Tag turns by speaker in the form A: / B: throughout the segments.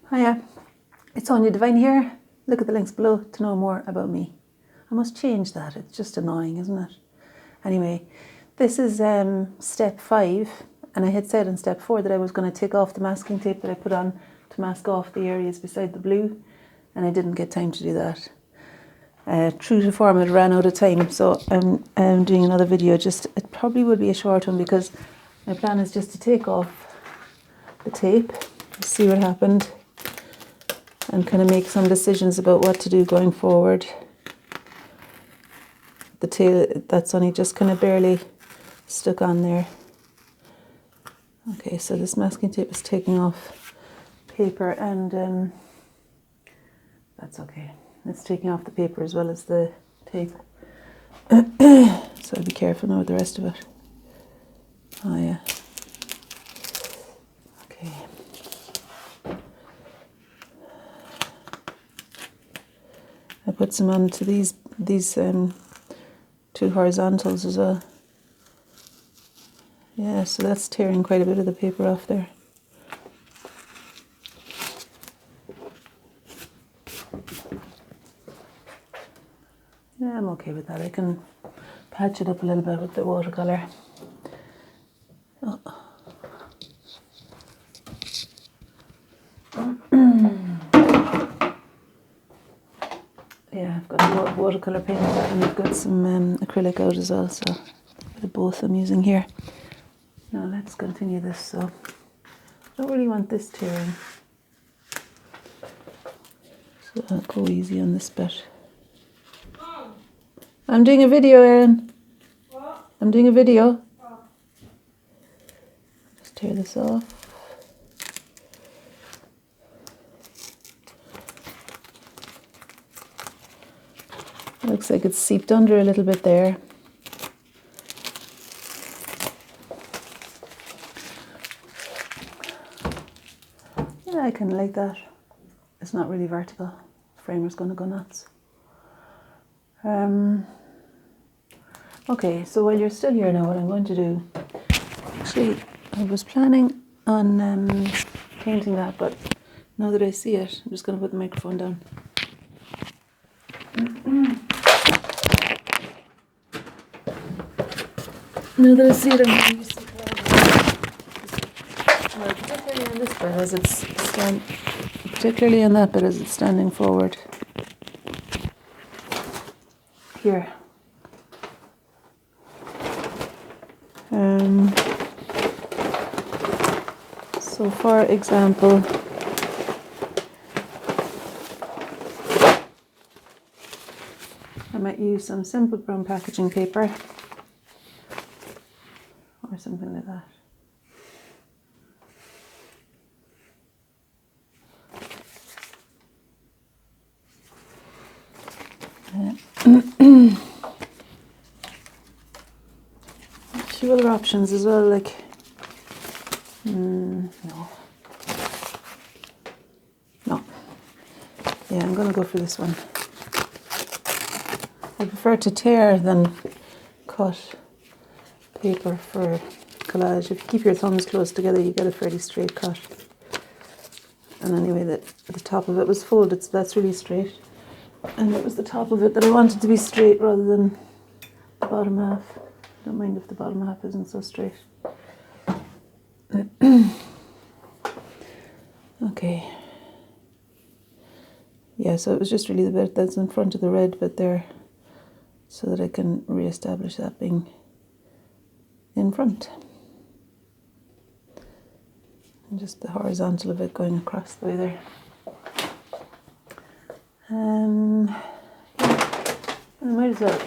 A: Hiya, it's Anya Divine here. Look at the links below to know more about me. I must change that, it's just annoying, isn't it? Anyway, this is step 5, and I had said in step 4 that I was going to take off the masking tape that I put on to mask off the areas beside the blue, and I didn't get time to do that. True to form, it ran out of time, so I'm doing another video. It probably will be a short one because my plan is just to take off the tape, see what happened, and kind of make some decisions about what to do going forward. The tail, that's only just kind of barely stuck on there. Okay, so this masking tape is taking off paper, and that's okay. It's taking off the paper as well as the tape. So I'll be careful now with the rest of it. Oh yeah. Okay. I put some onto these two horizontals as well. Yeah, so that's tearing quite a bit of the paper off there. Yeah, I'm okay with that. I can patch it up a little bit with the watercolour. Oh. Yeah, I've got watercolour paint and I've got some acrylic out as well, so a bit of both I'm using here. Now let's continue this. So I don't really want this tearing, so I'll go easy on this bit. I'm doing a video, Erin. What? I'm doing a video. Oh. Just tear this off. It looks like it's seeped under a little bit there. Yeah, I kind of like that. It's not really vertical. The framer's going to go nuts. Okay, so while you're still here now, what I'm going to do, actually, I was planning on painting that, but now that I see it, I'm just going to put the microphone down. Now that I see it, I'm going to use the well, particularly on this bit as it's particularly on that bit as it's standing forward. Here. So for example, I might use some simple brown packaging paper or something like that. A few other options as well, like no. Yeah, I'm going to go for this one. I prefer to tear than cut paper for collage. If you keep your thumbs close together, you get a fairly straight cut. And anyway, the top of it was folded, so that's really straight. And it was the top of it that I wanted to be straight rather than the bottom half. I don't mind if the bottom half isn't so straight. Okay. Yeah, so it was just really the bit that's in front of the red bit there, so that I can re-establish that being in front. And just the horizontal of it going across the way there. Yeah, I might as well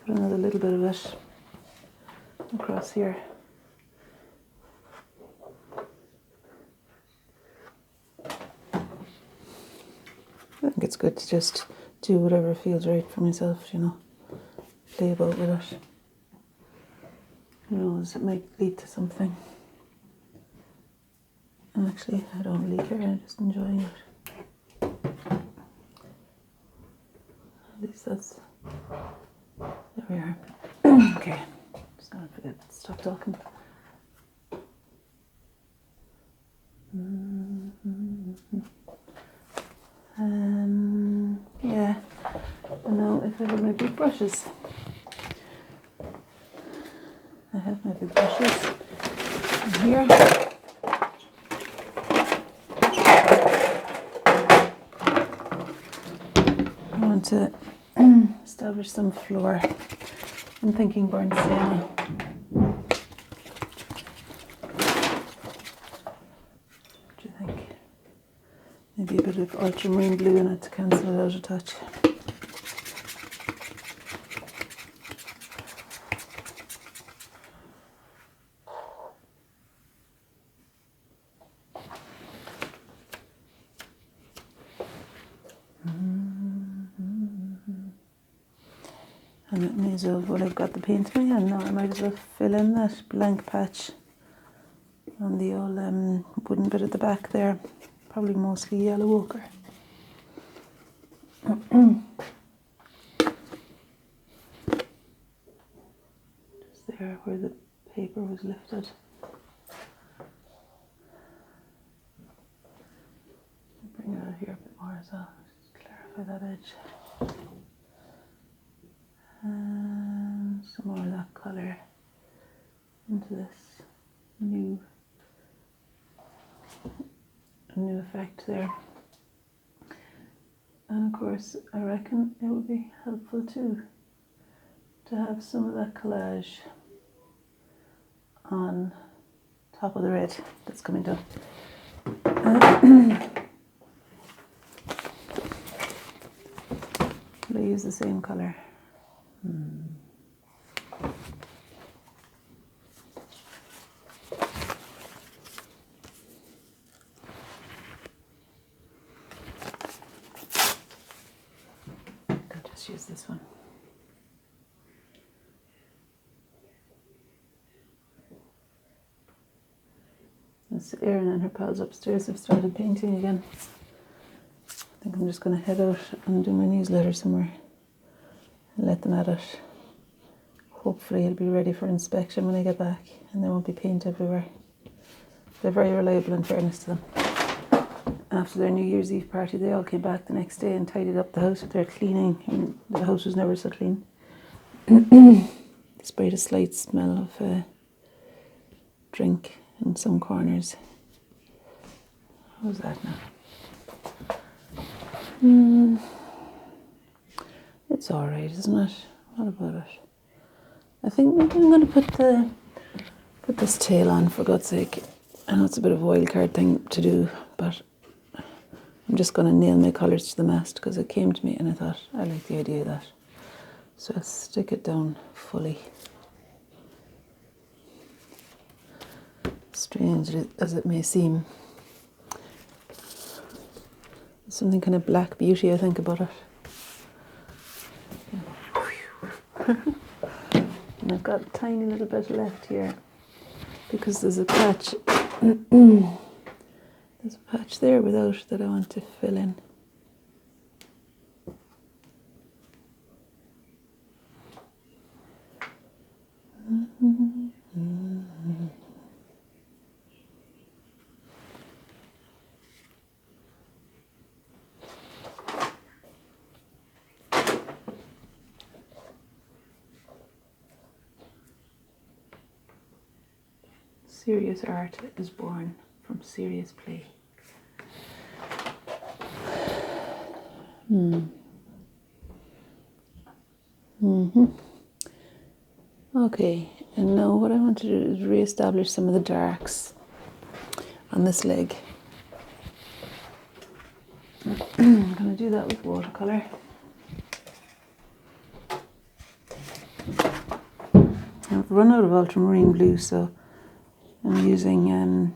A: put another little bit of it across here. I think it's good to just do whatever feels right for myself, you know, play about with it. Who knows, it might lead to something. And actually, I don't really care, I'm just enjoying it. At least that's, there we are. Okay, just gonna forget to stop talking. if I have my big brushes. I have my big brushes in here. I want to establish some floor. I'm thinking burnt sienna. What do you think? Maybe a bit of ultramarine blue in it to cancel it out a touch. And it may as well, well, I've got the paint in my hand now, I might as well fill in that blank patch on the old wooden bit at the back there. Probably mostly yellow ochre. Just there where the paper was lifted. Bring it out here a bit more as well, just clarify that edge. And some more of that colour into this new effect there. And of course, I reckon it would be helpful too to have some of that collage on top of the red that's coming down. Will I use the same colour? I'll just use this one. As Erin and her pals upstairs have started painting again. I think I'm just going to head out and do my newsletter somewhere and let them at it. Hopefully it'll be ready for inspection when I get back and there won't be paint everywhere. They're very reliable in fairness to them. After their New Year's Eve party, they all came back the next day and tidied up the house with their cleaning, and the house was never so clean. Despite a slight smell of drink in some corners. How's that now? It's alright, isn't it? What about it? I think maybe I'm going to put this tail on, for God's sake. I know it's a bit of a wild card thing to do, but I'm just going to nail my colours to the mast because it came to me and I thought I like the idea of that. So I'll stick it down fully. Strange as it may seem. There's something kind of black beauty, I think, about it. And I've got a tiny little bit left here because there's a patch there's a patch there without that I want to fill in. Serious art is born from serious play. Okay, and now what I want to do is re-establish some of the darks on this leg. I'm going to do that with watercolour. I've run out of ultramarine blue, so I'm using